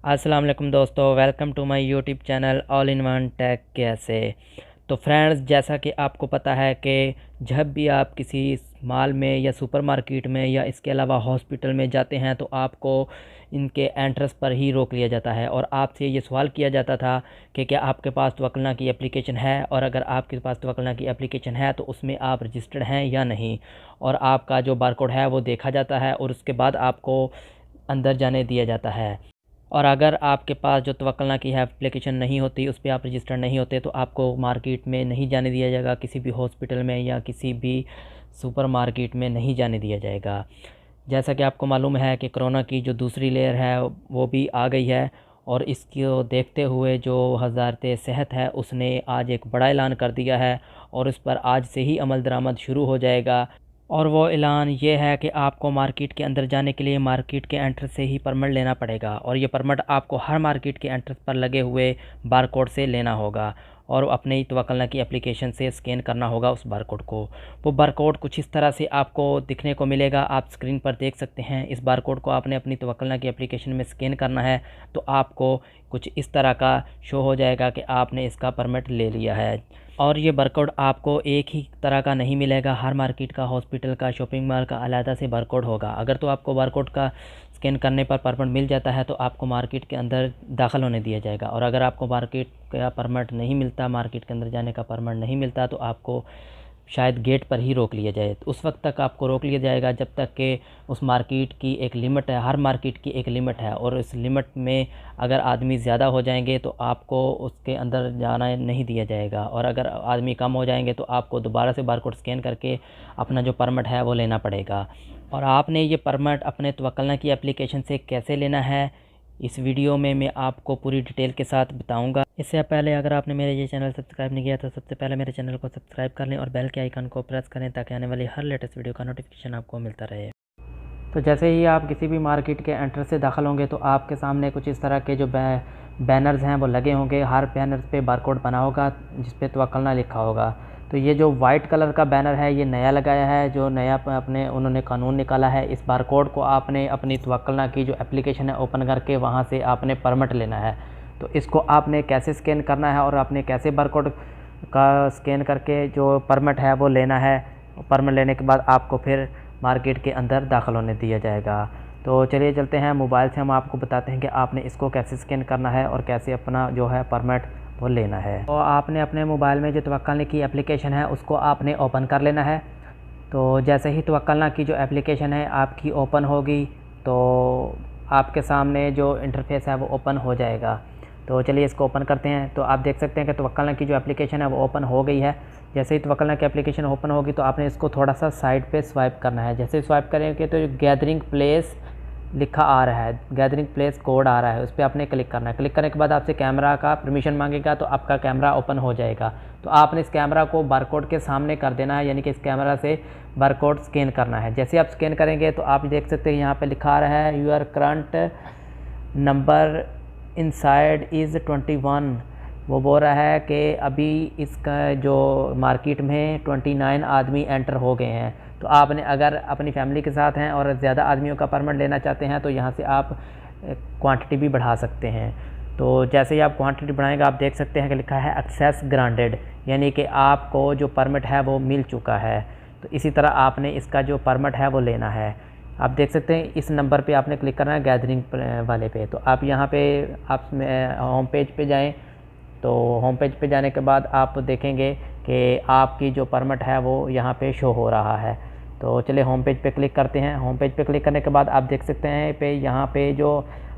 अस्सलाम वालेकुम दोस्तों, welcome to my YouTube channel all in one tech कैसे। तो फ्रेंड्स, जैसा कि आपको पता है कि जब भी आप किसी मॉल में या सुपरमार्केट में या इसके अलावा हॉस्पिटल में जाते हैं तो आपको इनके एंट्रेंस पर ही रोक लिया जाता है और आपसे ये सवाल किया जाता था कि क्या आपके पास तवक्लना की एप्लीकेशन है, और अगर आपके पास तवक्लना की एप्लीकेशन है तो उसमें आप रजिस्टर्ड हैं या नहीं। और आपका जो बारकोड है वो देखा जाता है और उसके बाद आपको अंदर जाने दिया जाता है। और अगर आपके पास जो तवक्लना की है एप्लीकेशन नहीं होती, उस पर आप रजिस्टर्ड नहीं होते, तो आपको मार्केट में नहीं जाने दिया जाएगा, किसी भी हॉस्पिटल में या किसी भी सुपर मार्केट में नहीं जाने दिया जाएगा। जैसा कि आपको मालूम है कि कोरोना की जो दूसरी लेयर है वो भी आ गई है, और इसको देखते हुए जो वज़ारत सेहत है उसने आज एक बड़ा ऐलान कर दिया है और उस पर आज से ही अमल दरामद शुरू हो जाएगा। और वो ऐलान ये है कि आपको मार्केट के अंदर जाने के लिए मार्केट के एंट्रेंस से ही परमिट लेना पड़ेगा, और ये परमिट आपको हर मार्केट के एंट्रेंस पर लगे हुए बारकोड से लेना होगा और अपने ही तवक्लना की एप्लीकेशन से स्कैन करना होगा उस बारकोड को। वो बारकोड कुछ इस तरह से आपको दिखने को मिलेगा, आप स्क्रीन पर देख सकते हैं। इस बारकोड को आपने अपनी तवक्लना की एप्लीकेशन में स्कैन करना है तो आपको कुछ इस तरह का शो हो जाएगा कि आपने इसका परमिट ले लिया है। और ये बारकोड आपको एक ही तरह का नहीं मिलेगा, हर मार्केट का, हॉस्पिटल का, शॉपिंग मॉल का अलग से बारकोड होगा। अगर तो आपको बारकोड का स्कैन करने पर परमिट मिल जाता है तो आपको मार्केट के अंदर दाखिल होने दिया जाएगा, और अगर आपको मार्केट का परमिट नहीं मिलता, मार्केट के अंदर जाने का परमिट नहीं मिलता, तो आपको शायद गेट पर ही रोक लिया जाए। तो उस वक्त तक आपको रोक लिया जाएगा जब तक कि उस मार्केट की एक लिमिट है, हर मार्केट की एक लिमिट है, और इस लिमिट में अगर आदमी ज़्यादा हो जाएंगे तो आपको उसके अंदर जाना नहीं दिया जाएगा, और अगर आदमी कम हो जाएंगे तो आपको दोबारा से बारकोड स्कैन करके अपना जो परमिट है वो लेना पड़ेगा। और आपने ये परमिट अपने तवक्लना की एप्लीकेशन से कैसे लेना है, इस वीडियो में मैं आपको पूरी डिटेल के साथ बताऊंगा। इससे पहले अगर आपने मेरे ये चैनल सब्सक्राइब नहीं किया तो सबसे पहले मेरे चैनल को सब्सक्राइब कर लें और बेल के आइकन को प्रेस करें ताकि आने वाली हर लेटेस्ट वीडियो का नोटिफिकेशन आपको मिलता रहे। तो जैसे ही आप किसी भी मार्केट के एंट्रेंस से दाखिल होंगे तो आपके सामने कुछ इस तरह के जो बैनर्स हैं वो लगे होंगे। हर बैनर पे बारकोड बना होगा जिस पे तवक्लना लिखा होगा। तो ये जो वाइट कलर का बैनर है ये नया लगाया है, जो नया अपने उन्होंने कानून निकाला है। इस बारकोड को आपने अपनी तवक्लना की जो एप्लीकेशन है ओपन करके वहाँ से आपने परमिट लेना है। तो इसको आपने कैसे स्कैन करना है और आपने कैसे बारकोड का स्कैन करके जो परमिट है वो लेना है। परमिट लेने के बाद आपको फिर मार्केट के अंदर दाखिल होने दिया जाएगा। तो चलिए चलते हैं, मोबाइल से हम आपको बताते हैं कि आपने इसको कैसे स्कैन करना है और कैसे अपना जो है परमिट वो लेना है। तो आपने अपने मोबाइल में जो तवक्लना की एप्लीकेशन है उसको आपने ओपन कर लेना है। तो जैसे ही तवक्लना की जो एप्लीकेशन है आपकी ओपन होगी तो आपके सामने जो इंटरफेस है वो ओपन हो जाएगा। तो चलिए इसको ओपन करते हैं। तो आप देख सकते हैं कि तवक्लना की जो एप्लीकेशन है वो ओपन हो गई है। जैसे ही तवक्लना की एप्लीकेशन ओपन होगी तो आपने इसको थोड़ा सा साइड पे स्वाइप करना है। जैसे स्वाइप करेंगे तो गैदरिंग प्लेस लिखा आ रहा है, गैदरिंग प्लेस कोड आ रहा है, उस पर आपने क्लिक करना है। क्लिक करने के बाद आपसे कैमरा का परमिशन मांगेगा तो आपका कैमरा ओपन हो जाएगा। तो आपने इस कैमरा को बारकोड के सामने कर देना है, यानी कि इस कैमरा से बारकोड स्कैन करना है। जैसे आप स्कैन करेंगे तो आप देख सकते हैं यहाँ पे लिखा आ रहा है your current number inside is 21। वो बोल रहा है कि अभी इसका जो मार्केट में 29 आदमी एंटर हो गए हैं। तो आपने अगर अपनी फैमिली के साथ हैं और ज़्यादा आदमियों का परमिट लेना चाहते हैं तो यहाँ से आप क्वांटिटी भी बढ़ा सकते हैं। तो जैसे ही आप क्वांटिटी बढ़ाएंगे आप देख सकते हैं कि लिखा है एक्सेस ग्रांटेड, यानी कि आपको जो परमिट है वो मिल चुका है। तो इसी तरह आपने इसका जो परमिट है वो लेना है। आप देख सकते हैं इस नंबर पे आपने क्लिक करना है गैदरिंग वाले पे। तो आप यहाँ पे आप होम पेज पे जाएँ। तो होम पेज पे जाने के बाद आप देखेंगे कि आपकी जो परमिट है वो यहाँ पे शो हो रहा है। तो चलिए होम पेज पे क्लिक करते हैं। होम पेज पे क्लिक करने के बाद आप देख सकते हैं यहाँ पे जो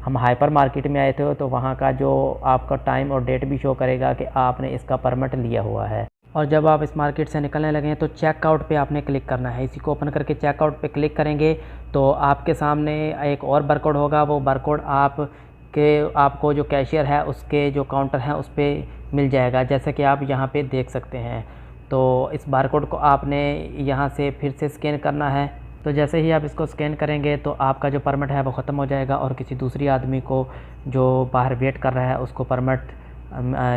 हम हाइपर मार्केट में आए थे तो वहाँ का जो आपका टाइम और डेट भी शो करेगा कि आपने इसका परमिट लिया हुआ है। और जब आप इस मार्केट से निकलने लगे हैं तो चेकआउट पे आपने क्लिक करना है। इसी को ओपन करके चेकआउट पे क्लिक करेंगे तो आपके सामने एक और बारकोड होगा। वो बारकोड आपको जो कैशियर है उसके जो काउंटर है उस पर मिल जाएगा, जैसे कि आप यहाँ पे देख सकते हैं। तो इस बारकोड को आपने यहाँ से फिर से स्कैन करना है। तो जैसे ही आप इसको स्कैन करेंगे तो आपका जो परमिट है वो ख़त्म हो जाएगा और किसी दूसरी आदमी को जो बाहर वेट कर रहा है उसको परमिट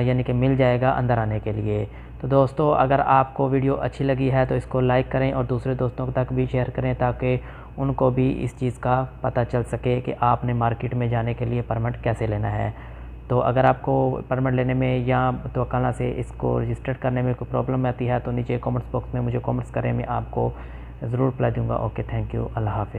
यानी कि मिल जाएगा अंदर आने के लिए। तो दोस्तों अगर आपको वीडियो अच्छी लगी है तो इसको लाइक करें और दूसरे दोस्तों तक भी शेयर करें ताकि उनको भी इस चीज़ का पता चल सके कि आपने मार्केट में जाने के लिए परमिट कैसे लेना है। तो अगर आपको परमिट लेने में या तवक्कलना से इसको रजिस्टर करने में कोई प्रॉब्लम आती है तो नीचे कमेंट्स बॉक्स में मुझे कमेंट्स करें, मैं आपको ज़रूर रिप्लाई दूँगा। ओके, थैंक यू, अल्लाह हाफ़िज़।